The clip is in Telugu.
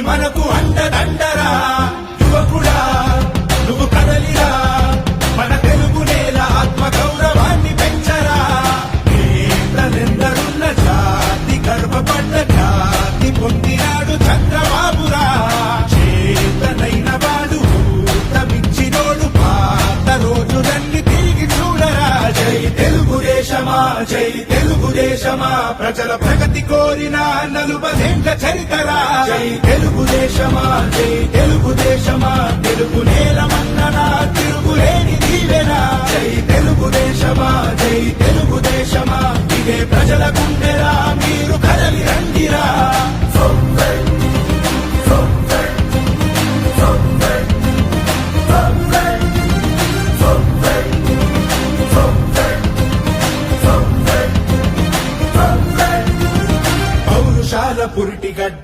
మనకు అండదండరా యువకుడా నువ్వు కదలిరా మన తెలుగు నేల ఆత్మ గౌరవాన్ని పెంచరా నేతలెందరున్న జాతి గర్వపడ్డ జాతి పొందినాడు చంద్రబాబురా చేతనైన వాడు ఊతమిచ్చినోడు పాత రోజులన్నీ తిరిగి చూడరా జై తెలుగుదేశమా జై తెలుగుదేశమా ప్రజల ప్రగతి కోరిన 40 చరితరా జై తెలుగుదేశమా జై తెలుగుదేశమా తెలుగు నేల మన్ననా తిరుగులేని దీవెనా జై తెలుగుదేశమా జై తెలుగుదేశమా ఇదే ప్రజల గుండెరా మీరు కదలి రండిరా పౌరుషాల పురిటిగడ్డ